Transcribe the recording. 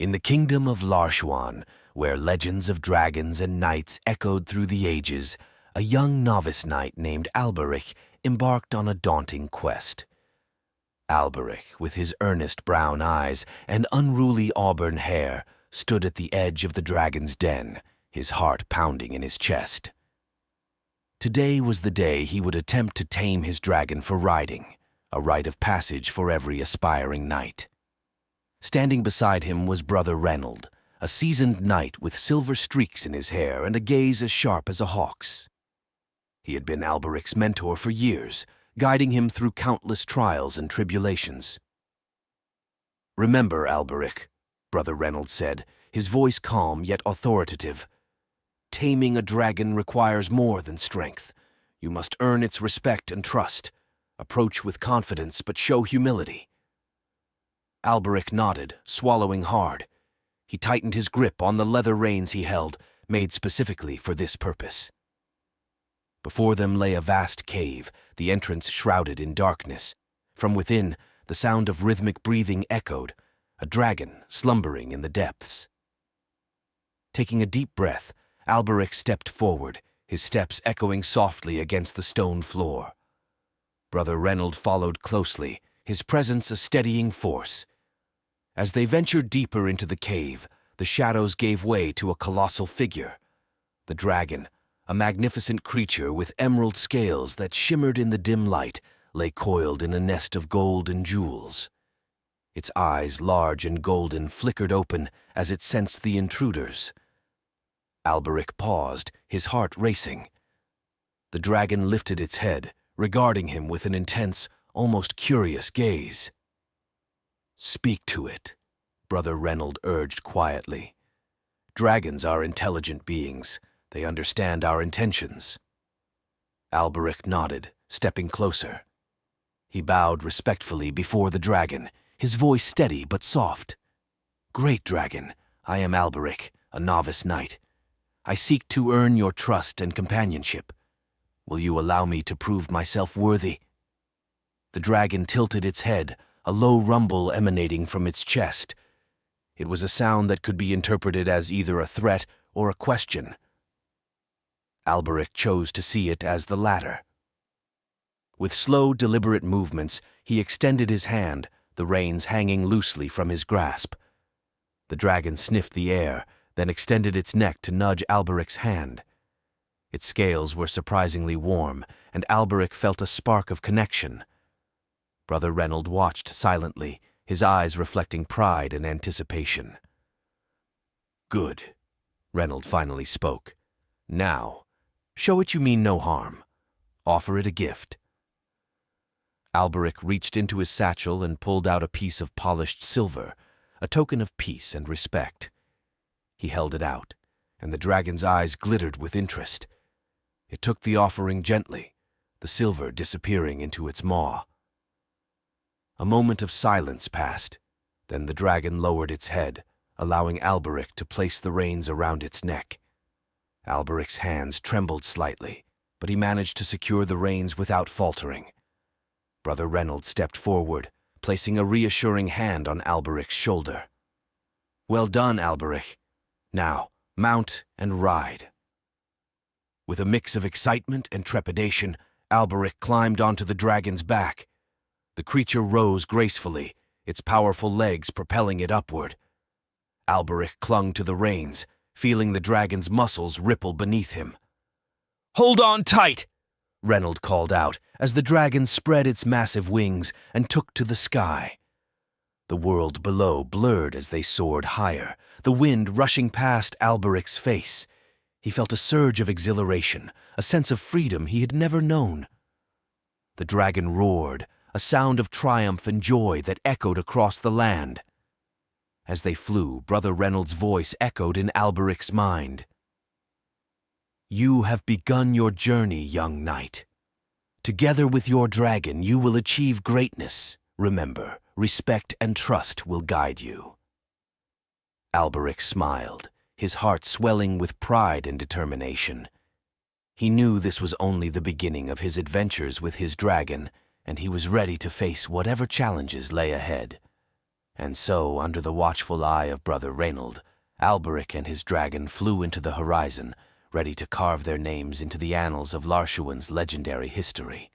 In the kingdom of Larshwan, where legends of dragons and knights echoed through the ages, a young novice knight named Alberic embarked on a daunting quest. Alberic, with his earnest brown eyes and unruly auburn hair, stood at the edge of the dragon's den, his heart pounding in his chest. Today was the day he would attempt to tame his dragon for riding, a rite of passage for every aspiring knight. Standing beside him was Brother Reynold, a seasoned knight with silver streaks in his hair and a gaze as sharp as a hawk's. He had been Alberic's mentor for years, guiding him through countless trials and tribulations. "Remember, Alberic," Brother Reynold said, his voice calm yet authoritative. "Taming a dragon requires more than strength. You must earn its respect and trust. Approach with confidence, but show humility." Alberic nodded, swallowing hard. He tightened his grip on the leather reins he held, made specifically for this purpose. Before them lay a vast cave, the entrance shrouded in darkness. From within, the sound of rhythmic breathing echoed, a dragon slumbering in the depths. Taking a deep breath, Alberic stepped forward, his steps echoing softly against the stone floor. Brother Reynold followed closely, his presence a steadying force. As they ventured deeper into the cave, the shadows gave way to a colossal figure. The dragon, a magnificent creature with emerald scales that shimmered in the dim light, lay coiled in a nest of gold and jewels. Its eyes, large and golden, flickered open as it sensed the intruders. Alberic paused, his heart racing. The dragon lifted its head, regarding him with an intense, almost curious gaze. "Speak to it," Brother Reynold urged quietly. "Dragons are intelligent beings. They understand our intentions." Alberic nodded, stepping closer. He bowed respectfully before the dragon, his voice steady but soft. "Great dragon, I am Alberic, a novice knight. I seek to earn your trust and companionship. Will you allow me to prove myself worthy?" The dragon tilted its head, a low rumble emanating from its chest. It was a sound that could be interpreted as either a threat or a question. Alberic chose to see it as the latter. With slow, deliberate movements, he extended his hand, the reins hanging loosely from his grasp. The dragon sniffed the air, then extended its neck to nudge Alberic's hand. Its scales were surprisingly warm, and Alberic felt a spark of connection. Brother Reynold watched silently, his eyes reflecting pride and anticipation. "Good," Reynold finally spoke. "Now, show it you mean no harm. Offer it a gift." Alberic reached into his satchel and pulled out a piece of polished silver, a token of peace and respect. He held it out, and the dragon's eyes glittered with interest. It took the offering gently, the silver disappearing into its maw. A moment of silence passed, then the dragon lowered its head, allowing Alberic to place the reins around its neck. Alberic's hands trembled slightly, but he managed to secure the reins without faltering. Brother Reynold stepped forward, placing a reassuring hand on Alberic's shoulder. "Well done, Alberic. Now, mount and ride." With a mix of excitement and trepidation, Alberic climbed onto the dragon's back. The creature rose gracefully, its powerful legs propelling it upward. Alberic clung to the reins, feeling the dragon's muscles ripple beneath him. "Hold on tight!" Reynold called out as the dragon spread its massive wings and took to the sky. The world below blurred as they soared higher, the wind rushing past Alberic's face. He felt a surge of exhilaration, a sense of freedom he had never known. The dragon roared, a sound of triumph and joy that echoed across the land. As they flew, Brother Reynold's voice echoed in Alberic's mind. "You have begun your journey, young knight. Together with your dragon, you will achieve greatness. Remember, respect and trust will guide you." Alberic smiled, his heart swelling with pride and determination. He knew this was only the beginning of his adventures with his dragon, and he was ready to face whatever challenges lay ahead. And so, under the watchful eye of Brother Reynold, Alberic and his dragon flew into the horizon, ready to carve their names into the annals of Larshuan's legendary history.